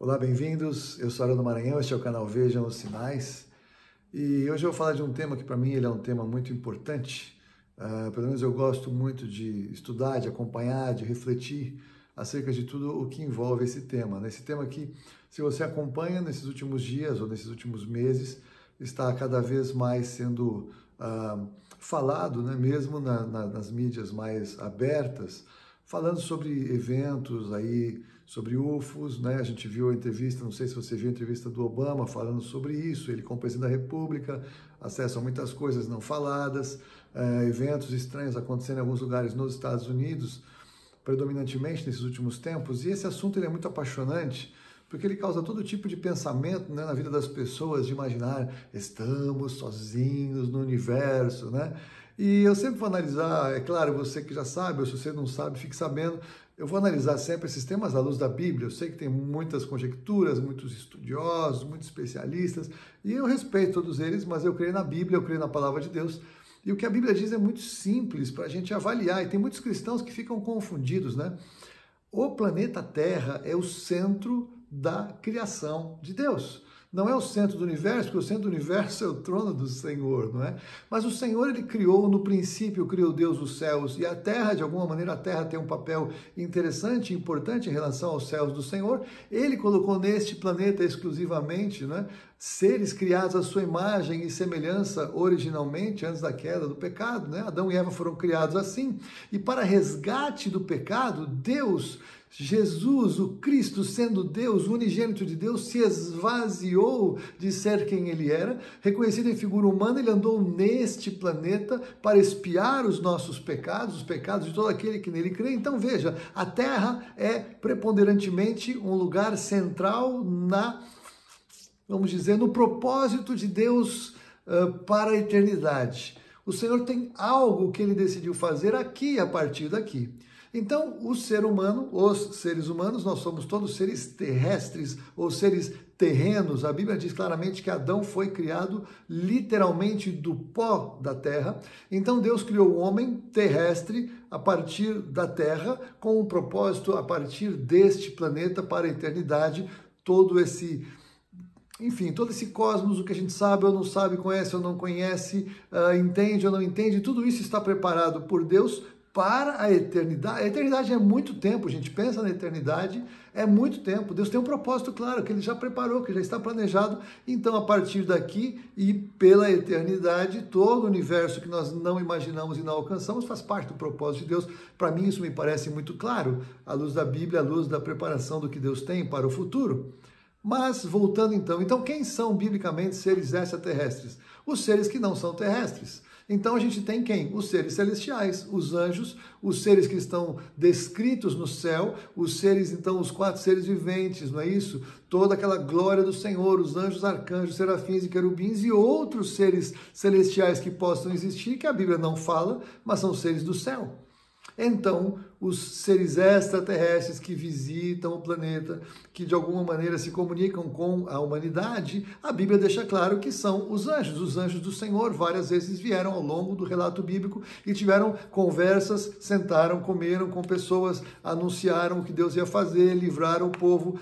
Olá, bem-vindos. Eu sou Haroldo Maranhão, este é o canal Vejam os Sinais. E hoje eu vou falar de um tema que para mim ele é um tema muito importante. Pelo menos eu gosto muito de estudar, de acompanhar, de refletir acerca de tudo o que envolve esse tema. Esse tema que, se você acompanha nesses últimos dias ou nesses últimos meses, está cada vez mais sendo falado, né, mesmo nas mídias mais abertas, falando sobre eventos aí, sobre UFOs, né? A gente viu a entrevista, não sei se você viu a entrevista do Obama falando sobre isso, ele como presidente da República, acesso a muitas coisas não faladas, eventos estranhos acontecendo em alguns lugares nos Estados Unidos, predominantemente nesses últimos tempos, e esse assunto ele é muito apaixonante, porque ele causa todo tipo de pensamento, né, na vida das pessoas, de imaginar, estamos sozinhos no universo, né? E eu sempre vou analisar, é claro, você que já sabe, ou se você não sabe, fique sabendo, eu vou analisar sempre esses temas à luz da Bíblia. Eu sei que tem muitas conjecturas, muitos estudiosos, muitos especialistas, e eu respeito todos eles, mas eu creio na Bíblia, eu creio na Palavra de Deus. E o que a Bíblia diz é muito simples para a gente avaliar, e tem muitos cristãos que ficam confundidos, né? O planeta Terra é o centro da criação de Deus. Não é o centro do universo, porque o centro do universo é o trono do Senhor, não é? Mas o Senhor, ele criou, no princípio, criou Deus os céus, e a terra, de alguma maneira, a terra tem um papel interessante, importante em relação aos céus do Senhor. Ele colocou neste planeta exclusivamente, né, seres criados à sua imagem e semelhança originalmente, antes da queda do pecado, né? Adão e Eva foram criados assim. E para resgate do pecado, Deus, Jesus, o Cristo, sendo Deus, o unigênito de Deus, se esvaziou de ser quem ele era, reconhecido em figura humana, ele andou neste planeta para expiar os nossos pecados, os pecados de todo aquele que nele crê. Então veja, a Terra é preponderantemente um lugar central vamos dizer, no propósito de Deus para a eternidade. O Senhor tem algo que ele decidiu fazer aqui, a partir daqui. Então, o ser humano, os seres humanos, nós somos todos seres terrestres ou seres terrenos. A Bíblia diz claramente que Adão foi criado literalmente do pó da terra. Então, Deus criou o homem terrestre a partir da terra, com um propósito a partir deste planeta para a eternidade. Todo esse cosmos, o que a gente sabe ou não sabe, conhece ou não conhece, entende ou não entende, tudo isso está preparado por Deus para a eternidade. A eternidade é muito tempo, a gente pensa na eternidade, é muito tempo. Deus tem um propósito claro, que ele já preparou, que já está planejado. Então, a partir daqui e pela eternidade, todo o universo que nós não imaginamos e não alcançamos faz parte do propósito de Deus. Para mim, isso me parece muito claro, à luz da Bíblia, à luz da preparação do que Deus tem para o futuro. Mas, voltando então quem são biblicamente seres extraterrestres? Os seres que não são terrestres. Então a gente tem quem? Os seres celestiais, os anjos, os seres que estão descritos no céu, os seres, então, os 4 seres viventes, não é isso? Toda aquela glória do Senhor, os anjos, arcanjos, serafins e querubins e outros seres celestiais que possam existir, que a Bíblia não fala, mas são seres do céu. Então, os seres extraterrestres que visitam o planeta, que de alguma maneira se comunicam com a humanidade, a Bíblia deixa claro que são os anjos do Senhor. Várias vezes vieram ao longo do relato bíblico e tiveram conversas, sentaram, comeram com pessoas, anunciaram o que Deus ia fazer, livraram o povo,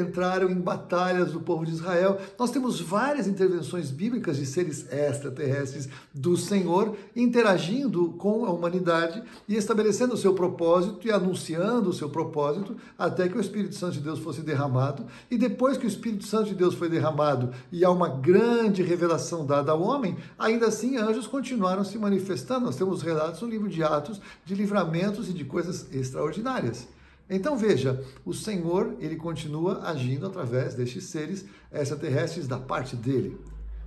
entraram em batalhas do povo de Israel. Nós temos várias intervenções bíblicas de seres extraterrestres do Senhor interagindo com a humanidade e estabelecendo o seu propósito e anunciando o seu propósito até que o Espírito Santo de Deus fosse derramado. E depois que o Espírito Santo de Deus foi derramado e há uma grande revelação dada ao homem, ainda assim anjos continuaram se manifestando. Nós temos relatos no livro de Atos de livramentos e de coisas extraordinárias. Então veja, o Senhor, ele continua agindo através destes seres extraterrestres da parte dele.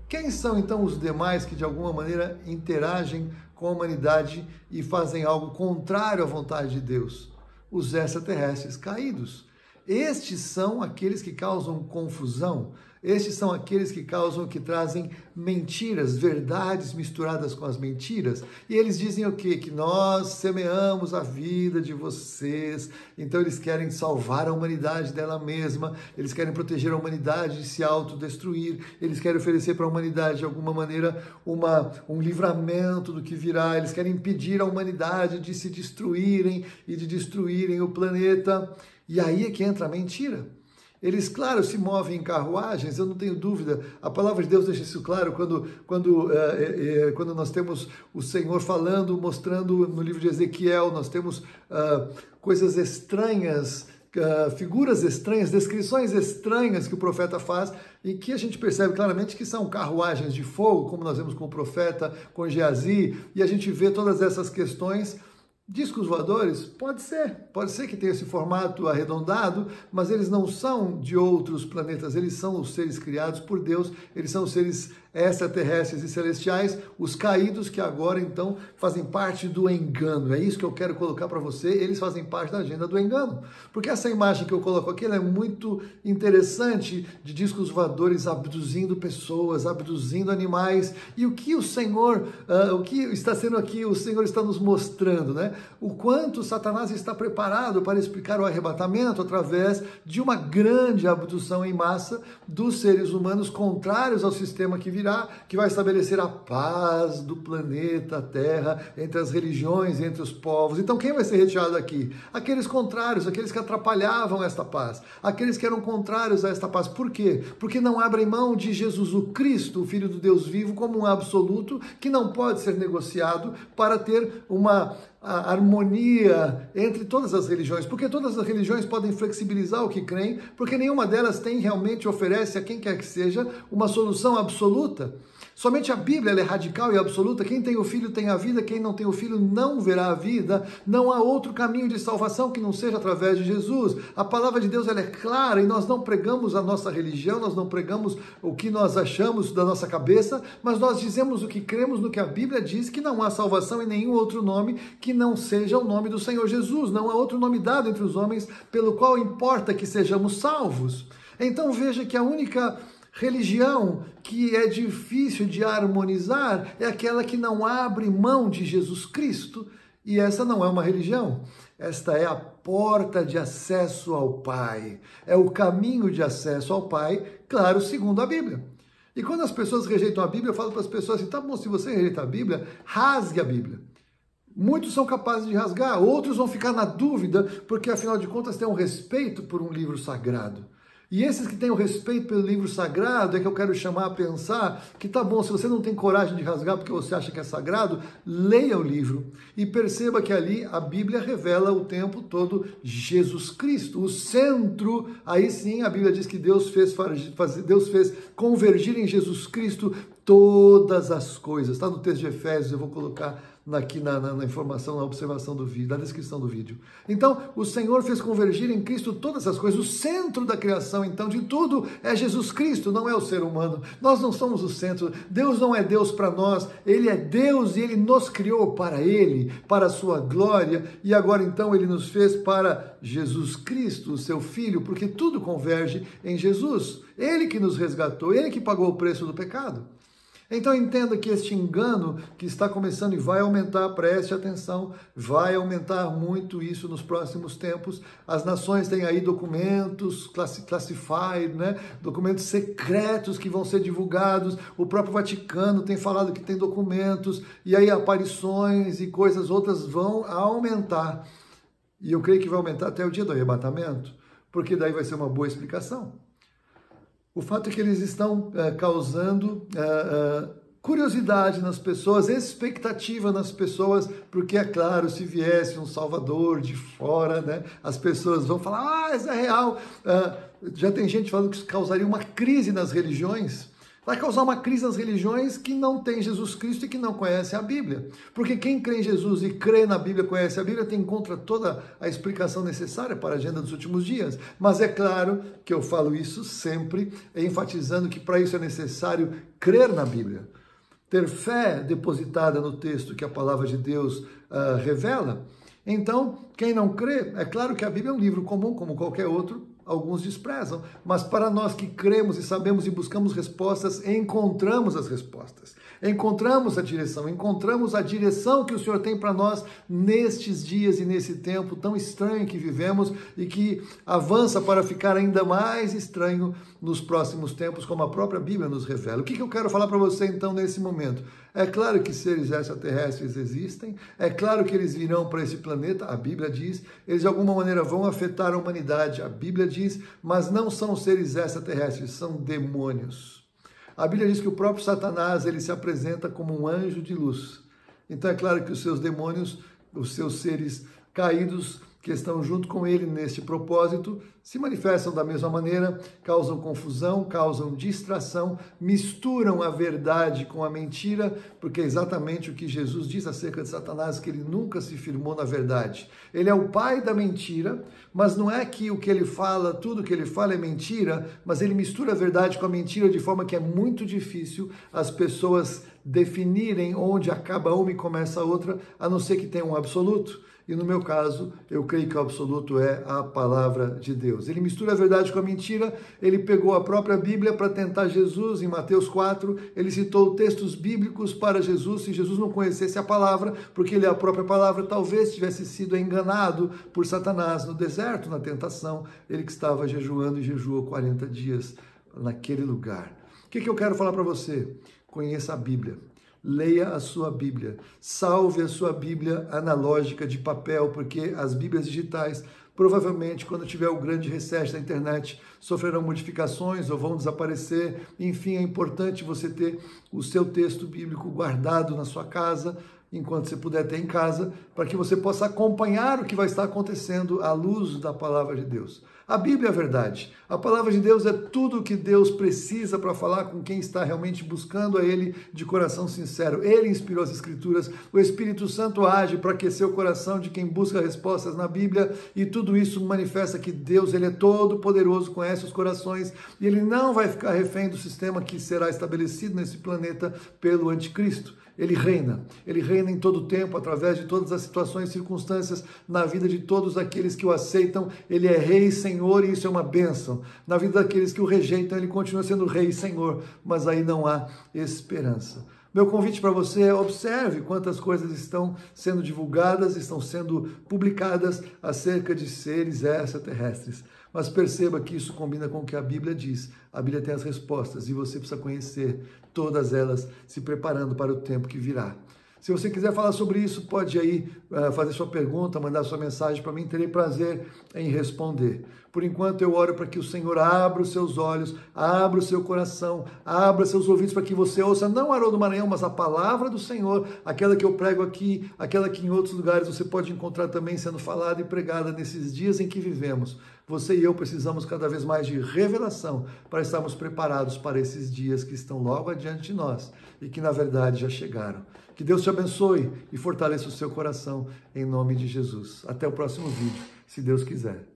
Quem são então os demais que de alguma maneira interagem com a humanidade e fazem algo contrário à vontade de Deus? Os extraterrestres caídos. Estes são aqueles que causam confusão. Estes são aqueles que trazem mentiras, verdades misturadas com as mentiras. E eles dizem o quê? Que nós semeamos a vida de vocês. Então eles querem salvar a humanidade dela mesma. Eles querem proteger a humanidade de se autodestruir. Eles querem oferecer para a humanidade, de alguma maneira, um livramento do que virá. Eles querem impedir a humanidade de se destruírem e de destruírem o planeta. E aí é que entra a mentira. Eles, claro, se movem em carruagens, eu não tenho dúvida. A palavra de Deus deixa isso claro quando nós temos o Senhor falando, mostrando no livro de Ezequiel, nós temos coisas estranhas, figuras estranhas, descrições estranhas que o profeta faz e que a gente percebe claramente que são carruagens de fogo, como nós vemos com o profeta, com Geazi, e a gente vê todas essas questões. Discos voadores? Pode ser que tenha esse formato arredondado, mas eles não são de outros planetas, eles são os seres criados por Deus, eles são os seres extraterrestres e celestiais, os caídos que agora então fazem parte do engano. É isso que eu quero colocar para você, eles fazem parte da agenda do engano. Porque essa imagem que eu coloco aqui, ela é muito interessante, de discos voadores abduzindo pessoas, abduzindo animais, e o que o Senhor, o que está sendo aqui, o Senhor está nos mostrando, né? O quanto Satanás está preparado para explicar o arrebatamento através de uma grande abdução em massa dos seres humanos contrários ao sistema que virá, que vai estabelecer a paz do planeta Terra entre as religiões, entre os povos. Então quem vai ser retirado aqui? Aqueles contrários, aqueles que atrapalhavam esta paz, aqueles que eram contrários a esta paz. Por quê? Porque não abrem mão de Jesus o Cristo, o Filho do Deus vivo, como um absoluto que não pode ser negociado para ter uma harmonia entre todas as religiões, porque todas as religiões podem flexibilizar o que creem, porque nenhuma delas realmente oferece a quem quer que seja uma solução absoluta. Somente a Bíblia ela é radical e absoluta. Quem tem o Filho tem a vida, quem não tem o Filho não verá a vida. Não há outro caminho de salvação que não seja através de Jesus. A palavra de Deus ela é clara e nós não pregamos a nossa religião, nós não pregamos o que nós achamos da nossa cabeça, mas nós dizemos o que cremos no que a Bíblia diz, que não há salvação em nenhum outro nome que não seja o nome do Senhor Jesus. Não há outro nome dado entre os homens pelo qual importa que sejamos salvos. Então veja que a única religião que é difícil de harmonizar é aquela que não abre mão de Jesus Cristo. E essa não é uma religião. Esta é a porta de acesso ao Pai. É o caminho de acesso ao Pai, claro, segundo a Bíblia. E quando as pessoas rejeitam a Bíblia, eu falo para as pessoas assim, tá bom, se você rejeita a Bíblia, rasgue a Bíblia. Muitos são capazes de rasgar, outros vão ficar na dúvida, porque afinal de contas têm um respeito por um livro sagrado. E esses que têm o respeito pelo livro sagrado é que eu quero chamar a pensar que tá bom, se você não tem coragem de rasgar porque você acha que é sagrado, leia o livro e perceba que ali a Bíblia revela o tempo todo Jesus Cristo, o centro. Aí sim a Bíblia diz que Deus fez convergir em Jesus Cristo todas as coisas. Está no texto de Efésios, eu vou colocar aqui na informação, na observação do vídeo, na descrição do vídeo. Então, o Senhor fez convergir em Cristo todas as coisas. O centro da criação, então, de tudo é Jesus Cristo, não é o ser humano. Nós não somos o centro. Deus não é Deus para nós. Ele é Deus e Ele nos criou para Ele, para a sua glória. E agora, então, Ele nos fez para Jesus Cristo, o seu Filho, porque tudo converge em Jesus. Ele que nos resgatou, Ele que pagou o preço do pecado. Então entenda que este engano que está começando e vai aumentar, preste atenção, vai aumentar muito isso nos próximos tempos. As nações têm aí documentos classified, né? Documentos secretos que vão ser divulgados. O próprio Vaticano tem falado que tem documentos, e aí aparições e coisas outras vão aumentar. E eu creio que vai aumentar até o dia do arrebatamento, porque daí vai ser uma boa explicação. O fato é que eles estão causando curiosidade nas pessoas, expectativa nas pessoas, porque é claro, se viesse um Salvador de fora, né, as pessoas vão falar, isso é real. Já tem gente falando que isso causaria uma crise nas religiões. Vai causar uma crise nas religiões que não tem Jesus Cristo e que não conhece a Bíblia. Porque quem crê em Jesus e crê na Bíblia, conhece a Bíblia, encontra toda a explicação necessária para a agenda dos últimos dias. Mas é claro que eu falo isso sempre, enfatizando que para isso é necessário crer na Bíblia. Ter fé depositada no texto que a palavra de Deus revela. Então, quem não crê, é claro que a Bíblia é um livro comum, como qualquer outro, alguns desprezam, mas para nós que cremos e sabemos e buscamos respostas, encontramos as respostas, encontramos a direção que o Senhor tem para nós nestes dias e nesse tempo tão estranho que vivemos e que avança para ficar ainda mais estranho nos próximos tempos, como a própria Bíblia nos revela. O que eu quero falar para você então nesse momento? É claro que seres extraterrestres existem, é claro que eles virão para esse planeta, a Bíblia diz, eles de alguma maneira vão afetar a humanidade, a Bíblia diz, diz, mas não são seres extraterrestres, são demônios. A Bíblia diz que o próprio Satanás, ele se apresenta como um anjo de luz. Então é claro que os seus demônios, os seus seres caídos, que estão junto com ele neste propósito, se manifestam da mesma maneira, causam confusão, causam distração, misturam a verdade com a mentira, porque é exatamente o que Jesus diz acerca de Satanás, que ele nunca se firmou na verdade. Ele é o pai da mentira, mas não é que o que ele fala, tudo que ele fala é mentira, mas ele mistura a verdade com a mentira de forma que é muito difícil as pessoas definirem onde acaba uma e começa a outra, a não ser que tenha um absoluto. E no meu caso, eu creio que o absoluto é a palavra de Deus. Ele mistura a verdade com a mentira, ele pegou a própria Bíblia para tentar Jesus, em Mateus 4, ele citou textos bíblicos para Jesus, se Jesus não conhecesse a palavra, porque ele é a própria palavra, talvez tivesse sido enganado por Satanás no deserto, na tentação, ele que estava jejuando e jejuou 40 dias naquele lugar. O que eu quero falar para você? Conheça a Bíblia. Leia a sua Bíblia, salve a sua Bíblia analógica de papel, porque as Bíblias digitais, provavelmente, quando tiver o grande reset da internet, sofrerão modificações ou vão desaparecer. Enfim, é importante você ter o seu texto bíblico guardado na sua casa, enquanto você puder ter em casa, para que você possa acompanhar o que vai estar acontecendo à luz da palavra de Deus. A Bíblia é a verdade. A palavra de Deus é tudo o que Deus precisa para falar com quem está realmente buscando a Ele de coração sincero. Ele inspirou as Escrituras. O Espírito Santo age para aquecer o coração de quem busca respostas na Bíblia, e tudo isso manifesta que Deus, Ele é todo poderoso, conhece os corações, e Ele não vai ficar refém do sistema que será estabelecido nesse planeta pelo anticristo. Ele reina em todo o tempo, através de todas as situações e circunstâncias, na vida de todos aqueles que o aceitam. Ele é Rei e Senhor, e isso é uma bênção. Na vida daqueles que o rejeitam, ele continua sendo Rei e Senhor, mas aí não há esperança. Meu convite para você é: observe quantas coisas estão sendo divulgadas, estão sendo publicadas acerca de seres extraterrestres. Mas perceba que isso combina com o que a Bíblia diz. A Bíblia tem as respostas e você precisa conhecer todas elas, se preparando para o tempo que virá. Se você quiser falar sobre isso, pode aí fazer sua pergunta, mandar sua mensagem para mim, terei prazer em responder. Por enquanto eu oro para que o Senhor abra os seus olhos, abra o seu coração, abra seus ouvidos para que você ouça, não Haroldo Maranhão, mas a palavra do Senhor, aquela que eu prego aqui, aquela que em outros lugares você pode encontrar também sendo falada e pregada nesses dias em que vivemos. Você e eu precisamos cada vez mais de revelação para estarmos preparados para esses dias que estão logo adiante de nós e que na verdade já chegaram. Que Deus te abençoe e fortaleça o seu coração em nome de Jesus. Até o próximo vídeo, se Deus quiser.